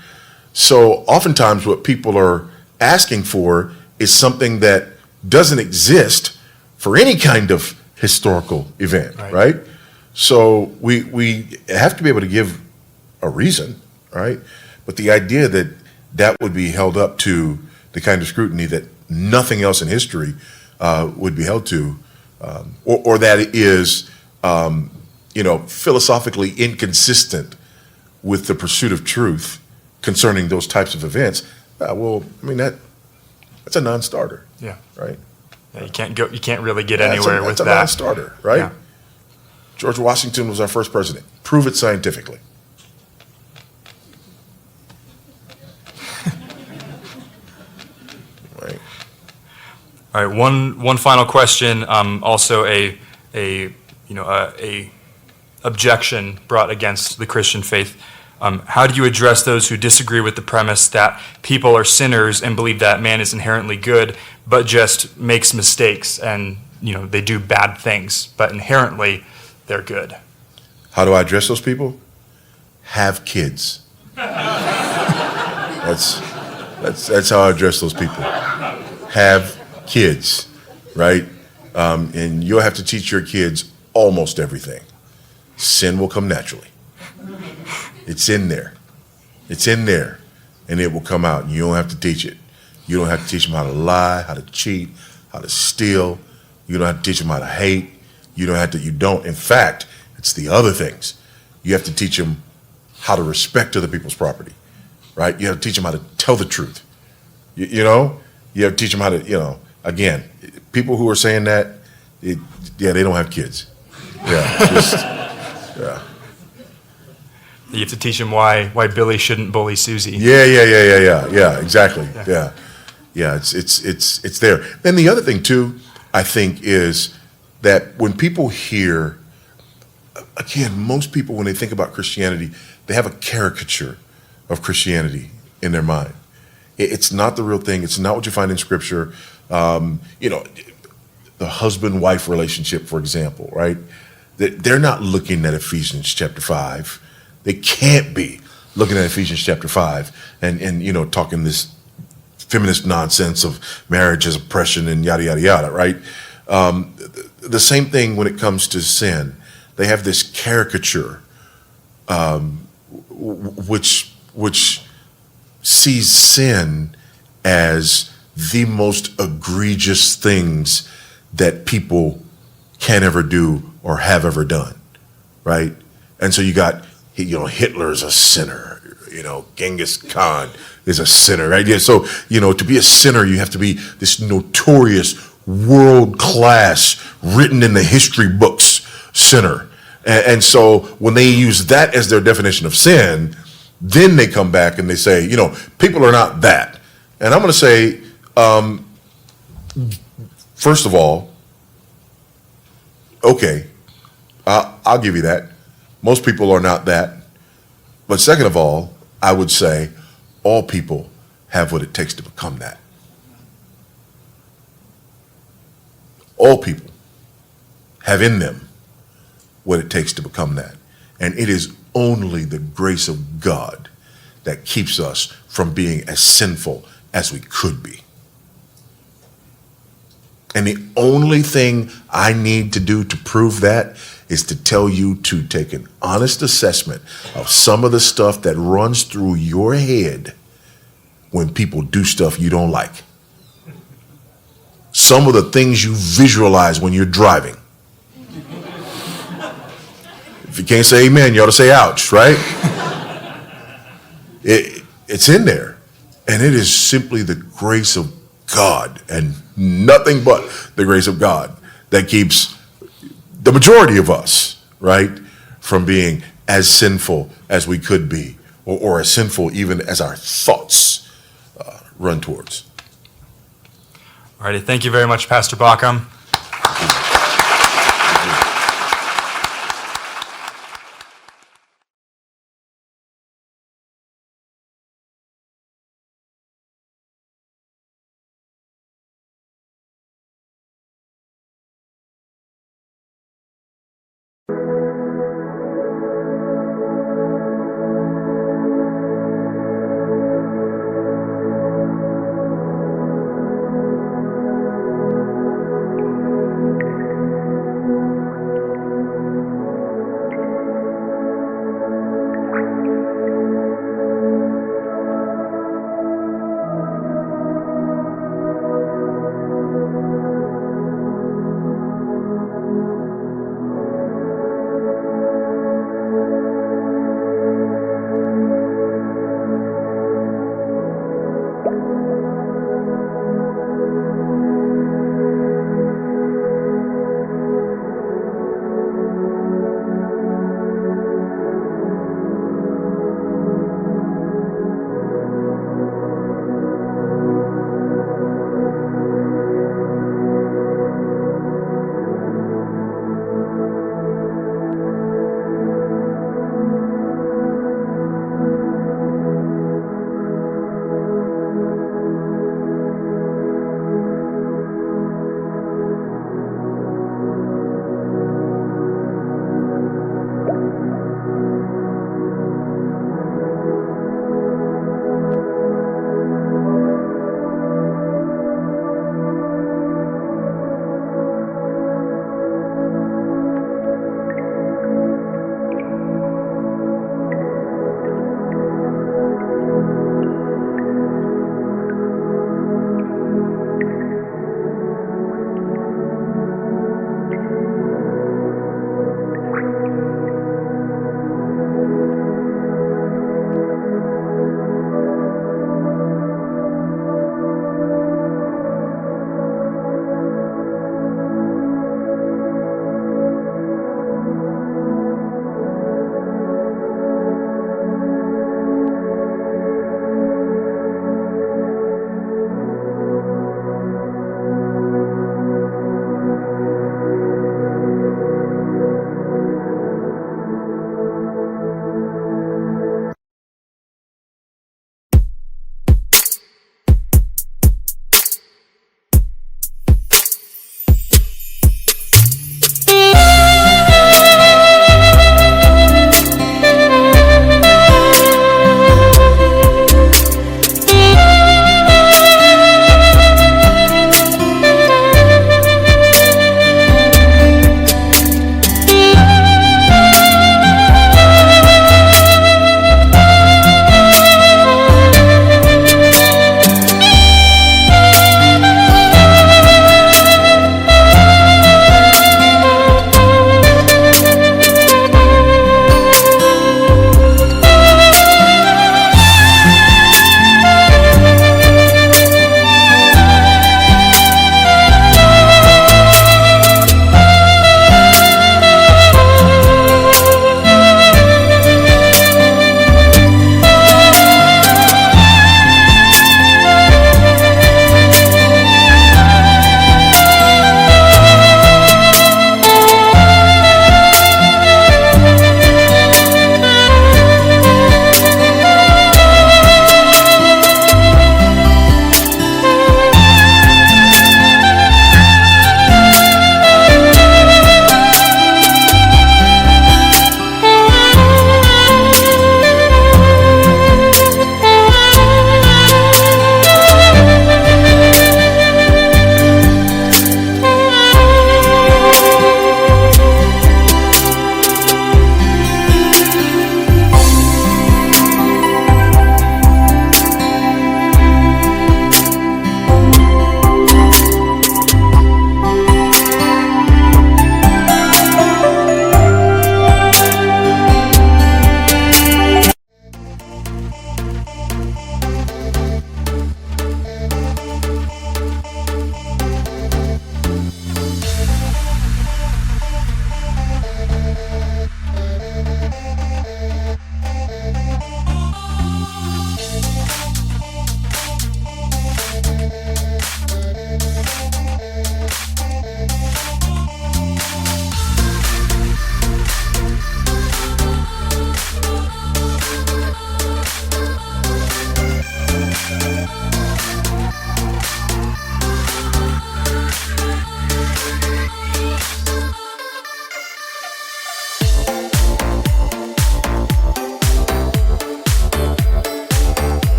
So oftentimes, what people are asking for is something that doesn't exist for any kind of historical event, right? So we have to be able to give a reason, right? But the idea that would be held up to the kind of scrutiny that nothing else in history would be held to, or that it is, philosophically inconsistent with the pursuit of truth concerning those types of events. That's a non-starter. Yeah. Right. Yeah, you can't really get anywhere with that. That's a non-starter, right? Yeah. George Washington was our first president. Prove it scientifically. Right. All right. One final question. Also a objection brought against the Christian faith. How do you address those who disagree with the premise that people are sinners and believe that man is inherently good, but just makes mistakes and they do bad things, but inherently they're good? How do I address those people? Have kids. That's how I address those people. Have kids, right? And you'll have to teach your kids almost everything. Sin will come naturally. It's in there. It's in there. And it will come out. And you don't have to teach it. You don't have to teach them how to lie, how to cheat, how to steal. You don't have to teach them how to hate. You don't. In fact, it's the other things. You have to teach them how to respect other people's property, right? You have to teach them how to tell the truth. You have to teach them how to, again, people who are saying that, they don't have kids. Yeah. You have to teach them why Billy shouldn't bully Susie. Yeah, exactly. Yeah. It's there. Then the other thing too, I think, is that when people hear, again, most people, when they think about Christianity, they have a caricature of Christianity in their mind. It's not the real thing. It's not what you find in Scripture. the husband-wife relationship, for example, right? They're not looking at Ephesians chapter 5. They can't be looking at Ephesians chapter 5 and you know, talking this feminist nonsense of marriage as oppression and yada, yada, yada, right? The same thing when it comes to sin. They have this caricature which sees sin as the most egregious things that people can ever do or have ever done, right? And so you got, you know, Hitler's a sinner, you know, Genghis Khan is a sinner, right? Yeah, so, you know, to be a sinner, you have to be this notorious, world-class, written in the history books sinner. And so when they use that as their definition of sin, then they come back and they say, you know, people are not that. And I'm going to say, first of all, okay, I'll give you that. Most people are not that. But second of all, I would say all people have what it takes to become that. All people have in them what it takes to become that. And it is only the grace of God that keeps us from being as sinful as we could be. And the only thing I need to do to prove that is to tell you to take an honest assessment of some of the stuff that runs through your head when people do stuff you don't like. Some of the things you visualize when you're driving. If you can't say amen, you ought to say ouch, right? It's in there. And it is simply the grace of God and nothing but the grace of God that keeps the majority of us, right, from being as sinful as we could be, or as sinful even as our thoughts run towards. All righty, thank you very much, Pastor Baucham.